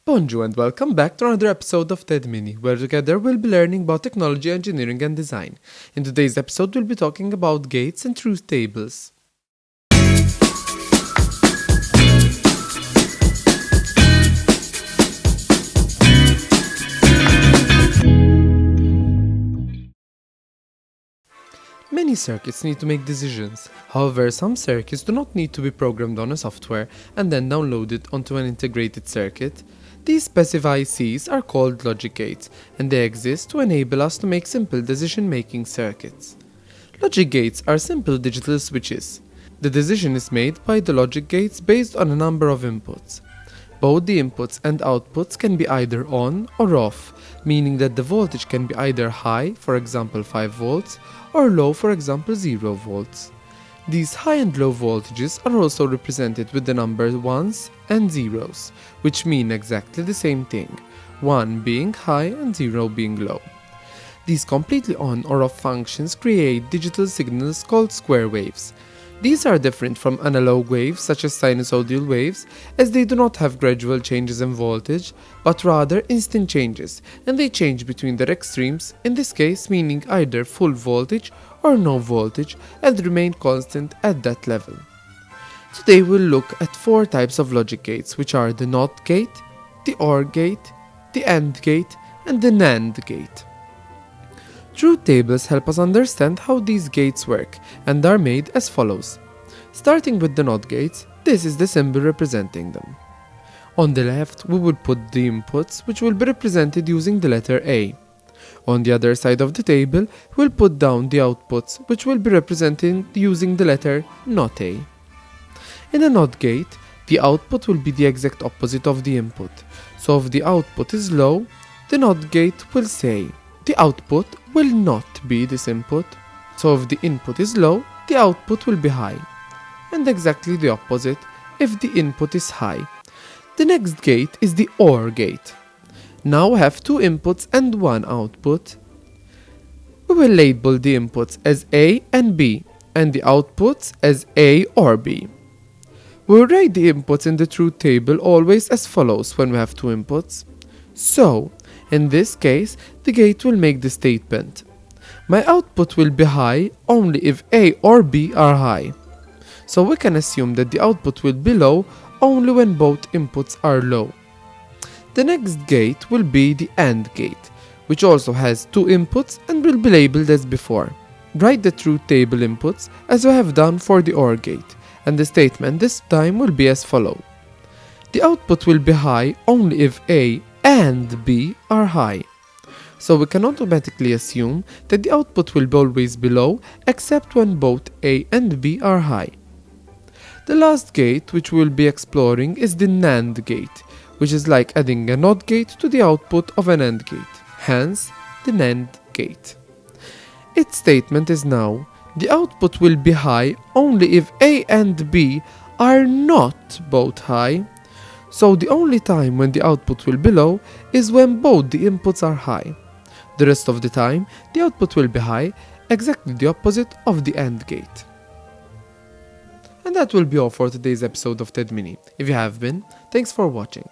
Bonjour and welcome back to another episode of T.E.D Mini, where together we'll be learning about technology, engineering and design. In today's episode we'll be talking about gates and truth tables. Many circuits need to make decisions. However, some circuits do not need to be programmed on a software and then downloaded onto an integrated circuit. These specified ICs are called logic gates, and they exist to enable us to make simple decision-making circuits. Logic gates are simple digital switches. The decision is made by the logic gates based on a number of inputs. Both the inputs and outputs can be either on or off, meaning that the voltage can be either high, for example 5 volts, or low, for example 0 volts. These high and low voltages are also represented with the numbers ones and zeros, which mean exactly the same thing, 1 being high and 0 being low. These completely on or off functions create digital signals called square waves. These are different from analog waves such as sinusoidal waves, as they do not have gradual changes in voltage, but rather instant changes, and they change between their extremes, in this case meaning either full voltage or no voltage, and remain constant at that level. Today we'll look at 4 types of logic gates, which are the NOT gate, the OR gate, the AND gate, and the NAND gate. Truth tables help us understand how these gates work and are made as follows. Starting with the NOT gates, this is the symbol representing them. On the left we will put the inputs, which will be represented using the letter A. On the other side of the table we'll put down the outputs, which will be represented using the letter not A. In a NOT gate, the output will be the exact opposite of the input. So if the output is low, the NOT gate will say the output will not be this input. So if the input is low, the output will be high. And exactly the opposite if the input is high. The next gate is the OR gate. Now we have 2 inputs and 1 output. We will label the inputs as A and B and the outputs as A or B. We will write the inputs in the truth table always as follows when we have 2 inputs. So, in this case, the gate will make the statement: my output will be high only if A or B are high. So we can assume that the output will be low only when both inputs are low. The next gate will be the AND gate, which also has 2 inputs and will be labeled as before. Write the truth table inputs as we have done for the OR gate, and the statement this time will be as follows. The output will be high only if A and B are high. So we can automatically assume that the output will always be low except when both A and B are high. The last gate which we will be exploring is the NAND gate, which is like adding a NOT gate to the output of an AND gate, hence the NAND gate. Its statement is now: the output will be high only if A and B are not both high. So the only time when the output will be low is when both the inputs are high. The rest of the time, the output will be high, exactly the opposite of the AND gate. And that will be all for today's episode of T.E.D Mini. If you have been, thanks for watching.